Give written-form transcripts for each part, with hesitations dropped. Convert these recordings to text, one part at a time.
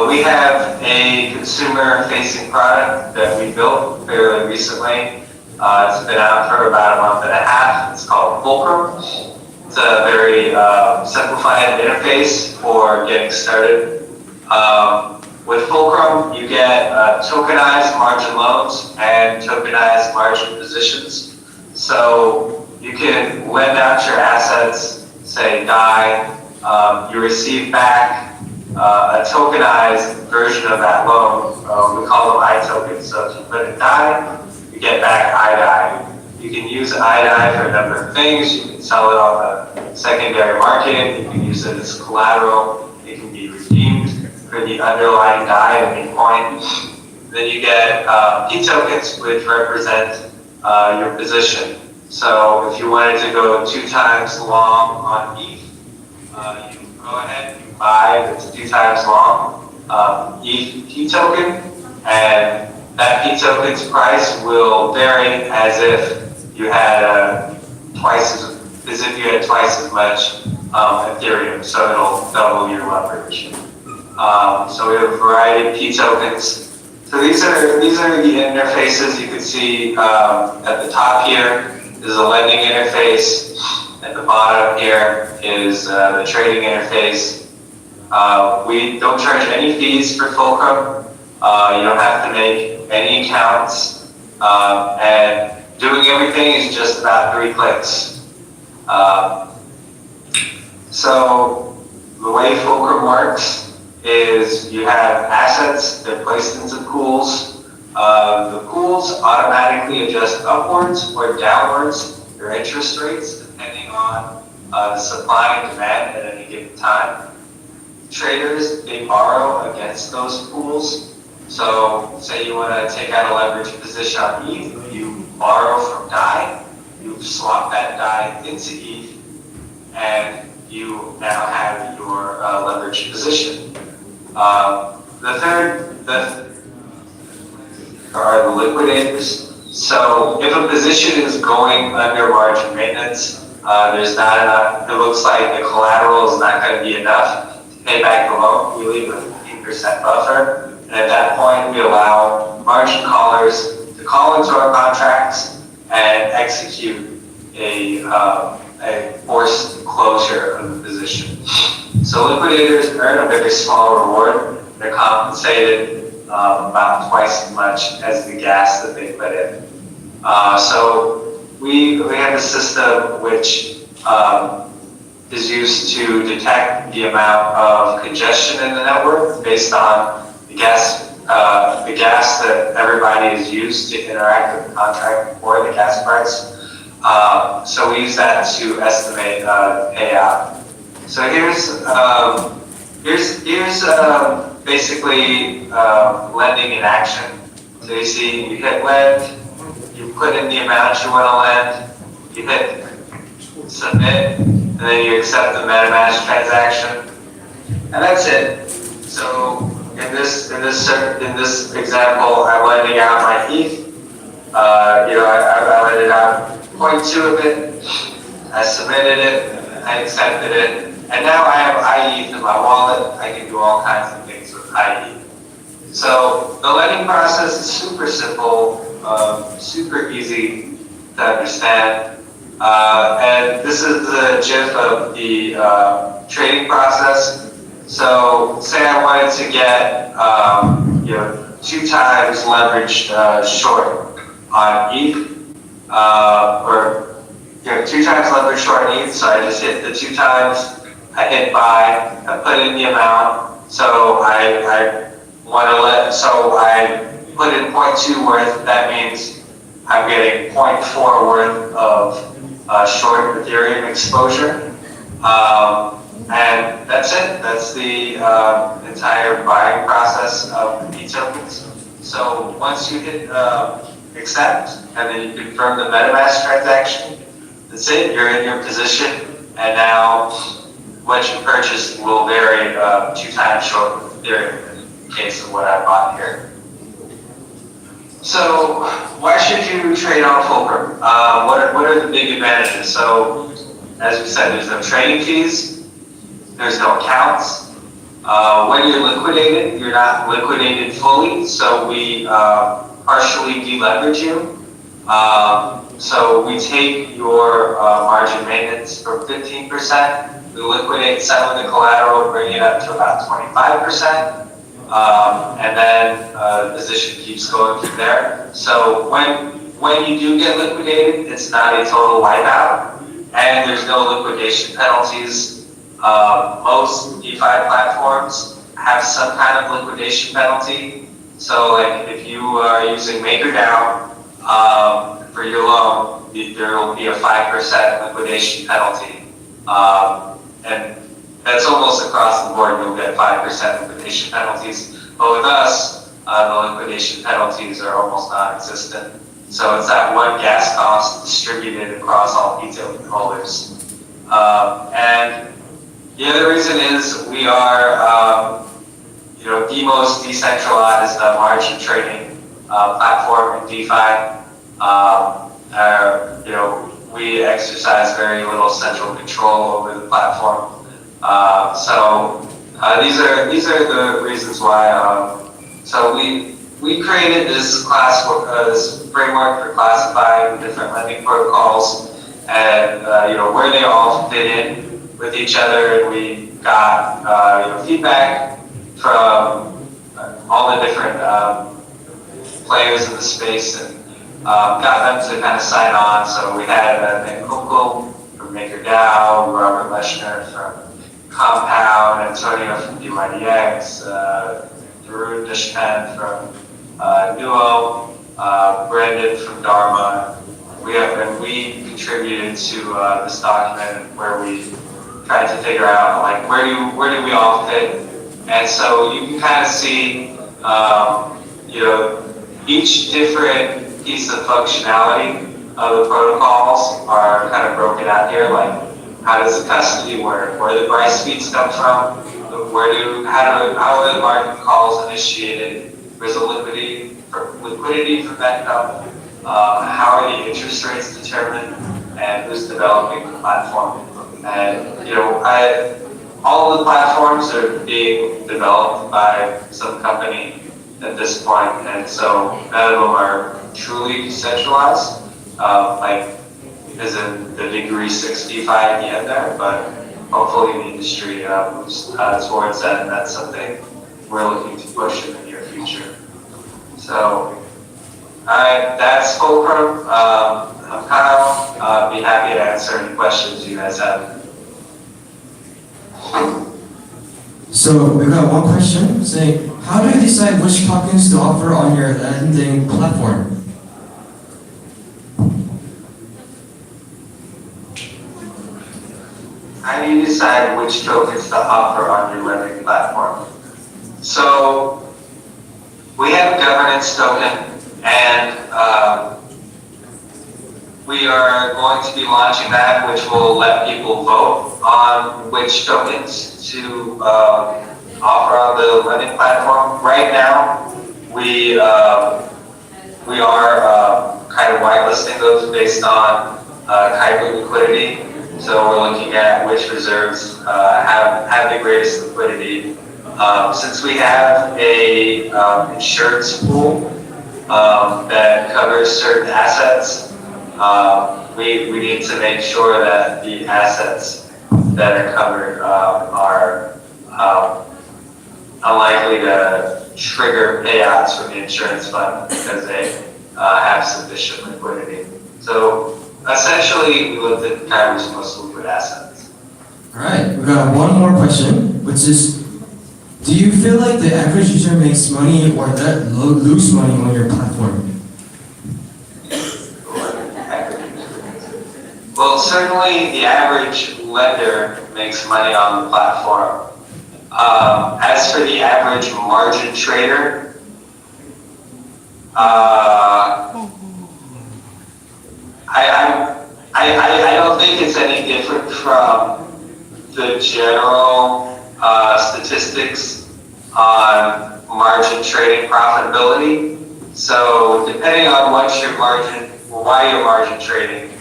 We have a consumer-facing product that we built fairly recently. It's been out for about a month and a half. It's called Fulcrum. It's a very simplified interface for getting started. With Fulcrum, you get tokenized margin loans and tokenized margin positions. So you can lend out your assets, say DAI, you receive back a tokenized version of that loan. We call them iTokens. So if you put in DAI, you get back iDAI. You can use iDAI for a number of things. You can sell it on the secondary market. You can use it as collateral. It can be redeemed for the underlying DAI at any point. Then you get P tokens, which represent your position. So if you wanted to go 2 times long on ETH, you go ahead and buy the 2 times long ETH P token, and that P token's price will vary as if you had twice as much Ethereum. So it'll double your leverage. So we have a variety of P tokens. So these are the interfaces. You can see at the top here is a lending interface. At the bottom here is the trading interface. We don't charge any fees for Fulcrum. You don't have to make any accounts. And doing everything is just about 3 clicks. So the way Fulcrum works is you have assets, they're placed into pools. The pools automatically adjust upwards or downwards your interest rates depending on the supply and demand at any given time. Traders, they borrow against those pools. So say you want to take out a leverage position on ETH, you borrow from DAI, you swap that DAI into ETH, and you now have your leverage position. The third are the liquidators. So if a position is going under margin maintenance, there's not enough, it looks like the collateral is not going to be enough to pay back the loan, we leave a 15% buffer. And at that point, we allow margin callers to call into our contracts and execute a forced closure of the position. So liquidators earn a very small reward. They're compensated about twice as much as the gas that they put in. So we have a system which is used to detect the amount of congestion in the network based on the gas that everybody has used to interact with the contract for the gas price. So we use that to estimate payout. So here's basically lending in action. So you see, you hit lend, you put in the amount you want to lend, you hit submit, and then you accept the MetaMask transaction, and that's it. So in this example, I'm lending out my ETH. I lended out 0.2 of it. I submitted it. I accepted it. And now I have iETH in my wallet. I can do all kinds of things with iETH. So the lending process is super simple, super easy to understand. And this is the GIF of the trading process. So say I wanted to get 2 times leveraged short on ETH, or 2 times leverage short on ETH. So I just hit the 2 times. I hit buy, I put in the amount, so I put in 0.2 worth, that means I'm getting 0.4 worth of short Ethereum exposure. And that's it, that's the entire buying process of the P tokens. So once you hit accept, and then you confirm the MetaMask transaction, that's it, you're in your position, and now what you purchased will vary 2 times short with Ethereum in the case of what I bought here. So why should you trade on Fulcrum? What are the big advantages? So as we said, there's no trading fees, there's no accounts, When you're liquidated, you're not liquidated fully, so we partially deleverage you. So we take your margin maintenance from 15%, we liquidate some of the collateral, bring it up to about 25%, and then the position keeps going from there. So when you do get liquidated, it's not a total wipeout, and there's no liquidation penalties. Most DeFi platforms have some kind of liquidation penalty. So like if you are using MakerDAO for your loan, there will be a 5% liquidation penalty. And that's almost across the board, you'll get 5% liquidation penalties. But with us, the liquidation penalties are almost non-existent. So it's that one gas cost distributed across all retail holders. And the other reason is we are, the most decentralized margin trading platform in DeFi. We exercise very little central control over the platform. These are the reasons why. So we created this this framework for classifying different lending protocols and where they all fit in with each other. And we got feedback from all the different players in the space and got them to kind of sign on. So we had Nick Kunkel from MakerDAO, Robert Leshner from Compound, Antonio from DYDX, Varun Deshpan from Nuo, Brandon from Dharma. We contributed to this document where we tried to figure out like where do we all fit, and so you can kind of see each different piece of functionality of the protocols are kind of broken out here. Like how does the custody work? Where do the price feeds come from? How are the margin calls initiated? Where's the liquidity from that come? How are the interest rates determined? And who's developing the platform? And all of the platforms are being developed by some company at this point, and so none of them are truly decentralized. As in the degree 6 DeFi at the end there, but hopefully the industry moves towards that, and that's something we're looking to push in the near future. So, that's Fulcrum. I'm Kyle. Be happy to answer any questions you guys have. So we've got one question saying, how do you decide which tokens to offer on your lending platform? How do you decide which tokens to offer on your lending platform? So we have a governance token, and we are going to be launching that, which will let people vote on which tokens to offer on the lending platform. Right now, we are kind of whitelisting those based on type of liquidity. So we're looking at which reserves have the greatest liquidity. Since we have a insurance pool that covers certain assets, we need to make sure that the assets that are covered are unlikely to trigger payouts from the insurance fund because they have sufficient liquidity. So essentially, we looked at kind of most liquid assets. All right, we got one more question, which is, do you feel like the average user makes money or lose money on your platform? Well, certainly the average lender makes money on the platform. As for the average margin trader, I don't think it's any different from the general statistics on margin trading profitability. So depending on why you're margin trading,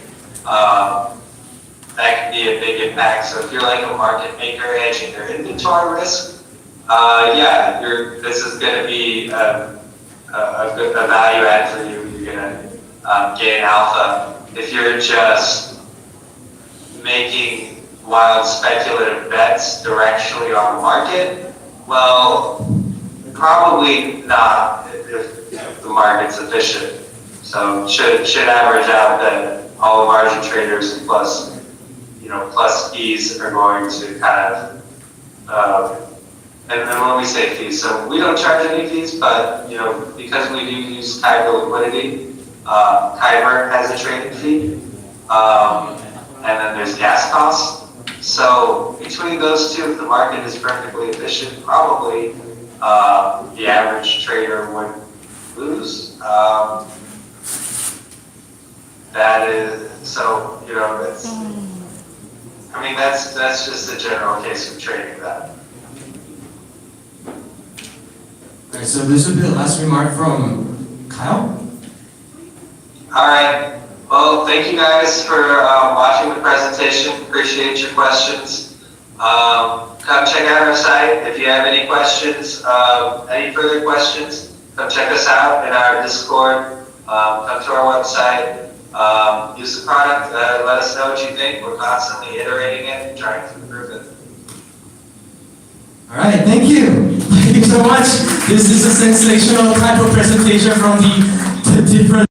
that can be a big impact. So if you're like a market maker hedging your inventory risk, yeah, this is going to be a value add for you. You're going to gain alpha. If you're just making wild speculative bets directionally on the market, well, probably not if the market's efficient. So should average out that all the margin traders plus fees are going to kind of and when we say fees, so we don't charge any fees, but because we do use Kyber Liquidity, Kyber has a trading fee, and then there's gas costs. So between those two, if the market is perfectly efficient, probably the average trader would lose. That is so that's just a general case of trading that. Alright, so this will be the last remark from Kyle. All right. Well, thank you guys for watching the presentation. Appreciate your questions. Come check out our site. If you have any questions, any further questions, come check us out in our Discord. Come to our website. Use the product. Let us know what you think. We're constantly iterating it and trying to improve it. All right, thank you. Thank you so much. This is a sensational type of presentation from the different